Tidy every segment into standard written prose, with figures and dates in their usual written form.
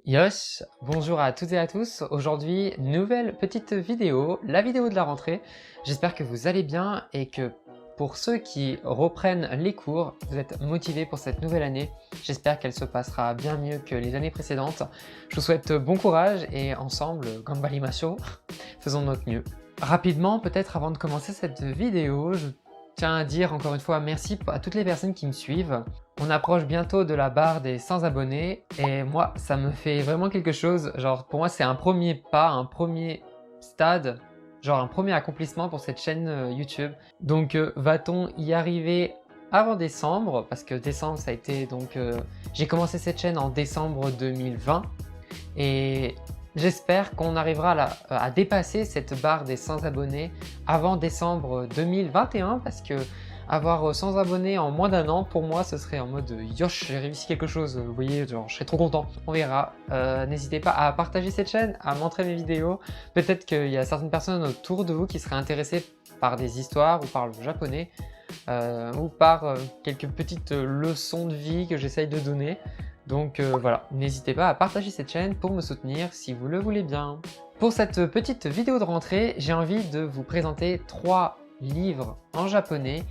Yosh, bonjour à toutes et à tous. Aujourd'hui, nouvelle petite vidéo, la vidéo de la rentrée. J'espère que vous allez bien et que pour ceux qui reprennent les cours, vous êtes motivés pour cette nouvelle année. J'espère qu'elle se passera bien mieux que les années précédentes. Je vous souhaite bon courage et ensemble, ganbarimashou, faisons de notre mieux. Rapidement, peut-être avant de commencer cette vidéo, je tiens à dire encore une fois merci à toutes les personnes qui me suivent. On approche bientôt de la barre des 100 abonnés et moi, ça me fait vraiment quelque chose. Genre, pour moi, c'est un premier pas, un premier stade, genre un premier accomplissement pour cette chaîne YouTube. Donc, va-t-on y arriver avant décembre? Parce que décembre, ça a été donc... j'ai commencé cette chaîne en décembre 2020 et j'espère qu'on arrivera à dépasser cette barre des 100 abonnés avant décembre 2021 parce que avoir 100 abonnés en moins d'un an, pour moi, ce serait en mode yosh, j'ai réussi quelque chose, vous voyez, genre je serais trop content. On verra. N'hésitez pas à partager cette chaîne, à montrer mes vidéos. Peut-être qu'il y a certaines personnes autour de vous qui seraient intéressées par des histoires ou par le japonais ou par quelques petites leçons de vie que j'essaye de donner. Donc voilà, n'hésitez pas à partager cette chaîne pour me soutenir si vous le voulez bien. Pour cette petite vidéo de rentrée, j'ai envie de vous présenter 3 livres en japonais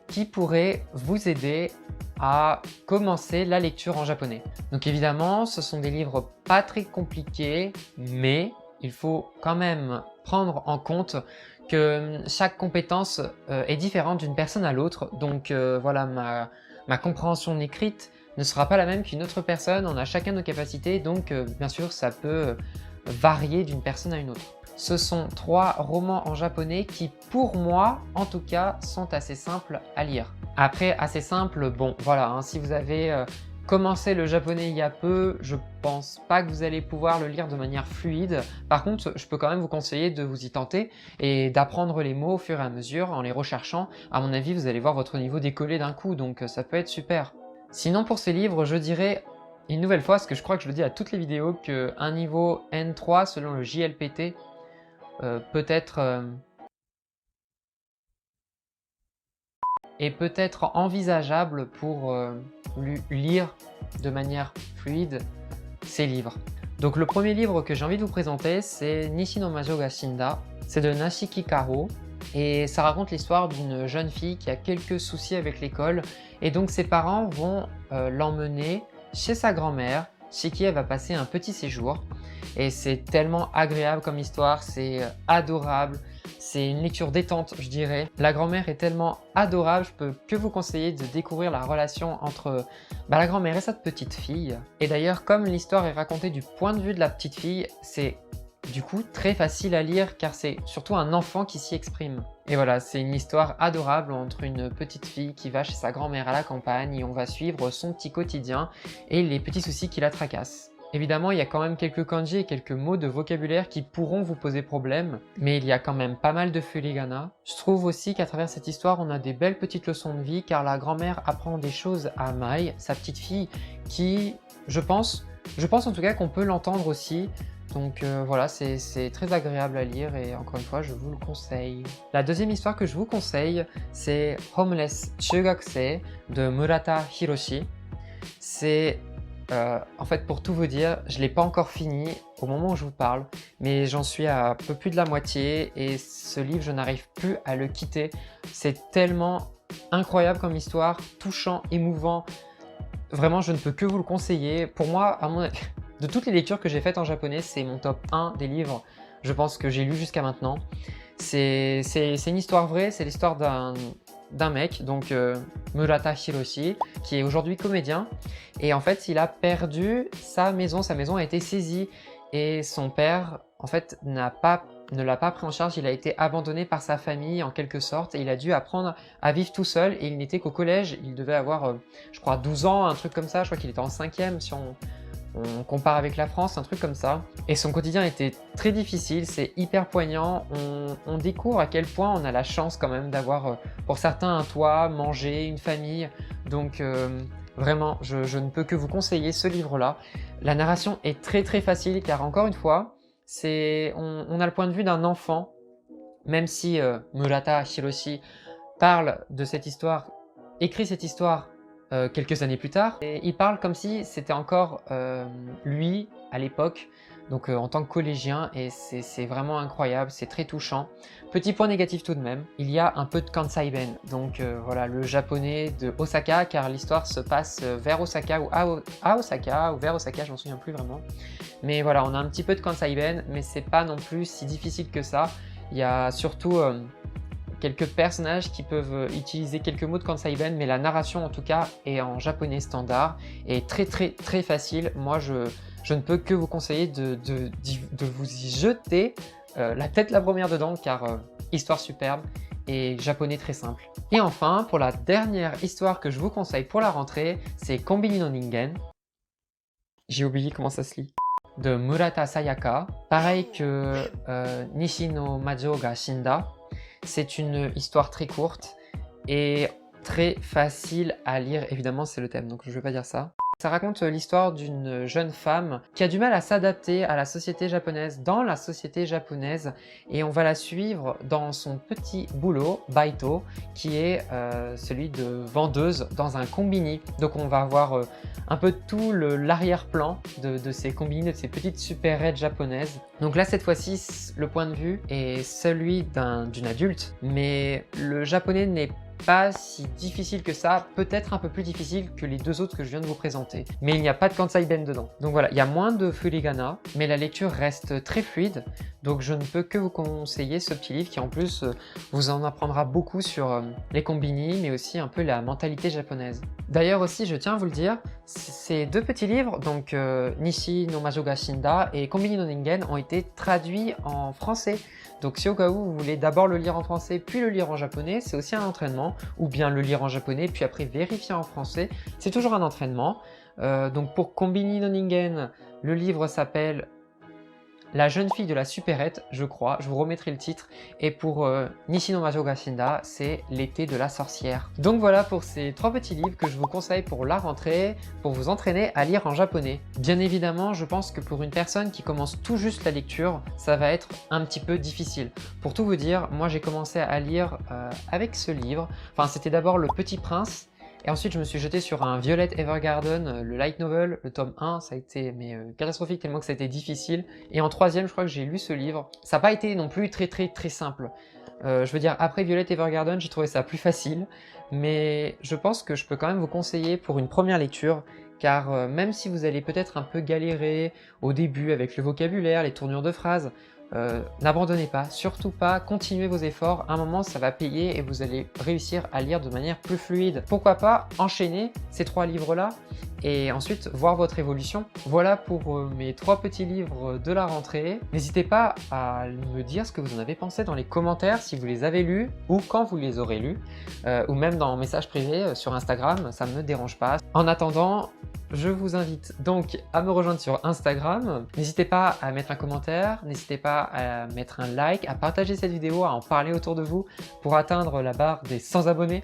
qui pourraient vous aider à commencer la lecture en japonais. Donc évidemment, ce sont des livres pas très compliqués, mais il faut quand même prendre en compte que chaque compétence est différente d'une personne à l'autre. Donc voilà, ma compréhension écrite ne sera pas la même qu'une autre personne. On a chacun nos capacités, donc bien sûr, ça peut varier d'une personne à une autre. Ce sont 3 romans en japonais qui, pour moi, en tout cas, sont assez simples à lire. Après, assez simple, bon, voilà, hein, si vous avez commencé le japonais il y a peu, je pense pas que vous allez pouvoir le lire de manière fluide. Par contre, je peux quand même vous conseiller de vous y tenter et d'apprendre les mots au fur et à mesure en les recherchant. À mon avis, vous allez voir votre niveau décoller d'un coup, donc ça peut être super. Sinon, pour ces livres, je dirais une nouvelle fois, parce que je crois que je le dis à toutes les vidéos, qu'un niveau N3 selon le JLPT peut-être est peut-être envisageable pour lire de manière fluide ces livres. Donc le premier livre que j'ai envie de vous présenter, c'est Nishi no Majo ga Shinda. C'est de Nashiki Karo et ça raconte l'histoire d'une jeune fille qui a quelques soucis avec l'école et donc ses parents vont l'emmener chez sa grand-mère, chez qui elle va passer un petit séjour. Et c'est tellement agréable comme histoire, c'est adorable, c'est une lecture détente je dirais. La grand-mère est tellement adorable, je peux que vous conseiller de découvrir la relation entre la grand-mère et sa petite fille. Et d'ailleurs, comme l'histoire est racontée du point de vue de la petite fille, c'est du coup très facile à lire car c'est surtout un enfant qui s'y exprime. Et voilà, c'est une histoire adorable entre une petite fille qui va chez sa grand-mère à la campagne et on va suivre son petit quotidien et les petits soucis qui la tracassent. Évidemment, il y a quand même quelques kanji et quelques mots de vocabulaire qui pourront vous poser problème, mais il y a quand même pas mal de furigana. Je trouve aussi qu'à travers cette histoire, on a des belles petites leçons de vie, car la grand-mère apprend des choses à Mai, sa petite fille, qui, je pense en tout cas qu'on peut l'entendre aussi. Donc voilà, c'est très agréable à lire et encore une fois, je vous le conseille. La deuxième histoire que je vous conseille, c'est Homeless Chugakusei de Murata Hiroshi. C'est en fait, pour tout vous dire, je ne l'ai pas encore fini au moment où je vous parle, mais j'en suis à un peu plus de la moitié et ce livre, je n'arrive plus à le quitter. C'est tellement incroyable comme histoire, touchant, émouvant. Vraiment, je ne peux que vous le conseiller. Pour moi, de toutes les lectures que j'ai faites en japonais, c'est mon top 1 des livres, je pense, que j'ai lu jusqu'à maintenant. C'est une histoire vraie, c'est l'histoire d'un mec, donc Murata Hiroshi, qui est aujourd'hui comédien. Et en fait, il a perdu sa maison a été saisie. Et son père, en fait, ne l'a pas pris en charge, il a été abandonné par sa famille en quelque sorte. Et il a dû apprendre à vivre tout seul. Et il n'était qu'au collège, il devait avoir, je crois, 12 ans, un truc comme ça. Je crois qu'il était en 5e si on compare avec la France, un truc comme ça. Et son quotidien était très difficile, c'est hyper poignant. On découvre à quel point on a la chance quand même d'avoir, pour certains, un toit, manger, une famille. Donc vraiment, je ne peux que vous conseiller ce livre-là. La narration est très facile car encore une fois, on a le point de vue d'un enfant. Même si Murata Hiroshi parle de cette histoire, écrit cette histoire quelques années plus tard. Et il parle comme si c'était encore lui à l'époque, donc en tant que collégien, et c'est vraiment incroyable, c'est très touchant. Petit point négatif tout de même, il y a un peu de Kansai-ben, donc voilà, le japonais de Osaka, car l'histoire se passe vers Osaka ou à Osaka ou vers Osaka, je m'en souviens plus vraiment. Mais voilà, on a un petit peu de Kansai-ben, mais c'est pas non plus si difficile que ça. Il y a surtout quelques personnages qui peuvent utiliser quelques mots de Kansai-ben, mais la narration en tout cas est en japonais standard et très facile. Moi je ne peux que vous conseiller de vous y jeter la tête la première dedans, car histoire superbe et japonais très simple. Et enfin, pour la dernière histoire que je vous conseille pour la rentrée, c'est Konbini no Ningen. J'ai oublié comment ça se lit. De Murata Sayaka. Pareil que Nishi no Majo ga Shinda. C'est une histoire très courte et très facile à lire. Évidemment, c'est le thème, donc je ne vais pas dire ça. Ça raconte l'histoire d'une jeune femme qui a du mal à s'adapter à la société japonaise, dans la société japonaise, et on va la suivre dans son petit boulot, baito, qui est celui de vendeuse dans un combini. Donc on va voir un peu tout l'arrière-plan de ces combini, de ces petites supérettes japonaises. Donc là, cette fois-ci, le point de vue est celui d'une adulte, mais le japonais n'est pas si difficile que ça, peut-être un peu plus difficile que les deux autres que je viens de vous présenter. Mais il n'y a pas de Kansai-ben dedans. Donc voilà, il y a moins de furigana, mais la lecture reste très fluide. Donc je ne peux que vous conseiller ce petit livre qui en plus vous en apprendra beaucoup sur les combini, mais aussi un peu la mentalité japonaise. D'ailleurs aussi, je tiens à vous le dire, ces deux petits livres, donc Nishi no Majo ga Shinda et Konbini no Ningen, ont été traduits en français. Donc si au cas où vous voulez d'abord le lire en français puis le lire en japonais, c'est aussi un entraînement, ou bien le lire en japonais puis après vérifier en français, c'est toujours un entraînement. Donc pour Konbini no Ningen, le livre s'appelle La jeune fille de la supérette, je crois, je vous remettrai le titre. Et pour Nishi no Majo ga Shinda, c'est L'été de la sorcière. Donc voilà pour ces trois petits livres que je vous conseille pour la rentrée, pour vous entraîner à lire en japonais. Bien évidemment, je pense que pour une personne qui commence tout juste la lecture, ça va être un petit peu difficile. Pour tout vous dire, moi j'ai commencé à lire avec ce livre. Enfin, c'était d'abord Le Petit Prince. Et ensuite, je me suis jeté sur un Violet Evergarden, le light novel, le tome 1, ça a été catastrophique tellement que ça a été difficile. Et en troisième, je crois que j'ai lu ce livre. Ça n'a pas été non plus très simple. Je veux dire, après Violet Evergarden, j'ai trouvé ça plus facile. Mais je pense que je peux quand même vous conseiller pour une première lecture, car même si vous allez peut-être un peu galérer au début avec le vocabulaire, les tournures de phrases, n'abandonnez pas, surtout pas, continuez vos efforts, à un moment ça va payer et vous allez réussir à lire de manière plus fluide. Pourquoi pas enchaîner ces trois livres-là et ensuite voir votre évolution. Voilà pour mes trois petits livres de la rentrée. N'hésitez pas à me dire ce que vous en avez pensé dans les commentaires, si vous les avez lus ou quand vous les aurez lus, ou même dans message privé sur Instagram, ça ne me dérange pas. En attendant, je vous invite donc à me rejoindre sur Instagram. N'hésitez pas à mettre un commentaire, n'hésitez pas à mettre un like, à partager cette vidéo, à en parler autour de vous pour atteindre la barre des 100 abonnés,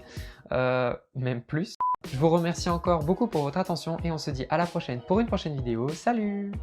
même plus. Je vous remercie encore beaucoup pour votre attention et on se dit à la prochaine pour une prochaine vidéo. Salut!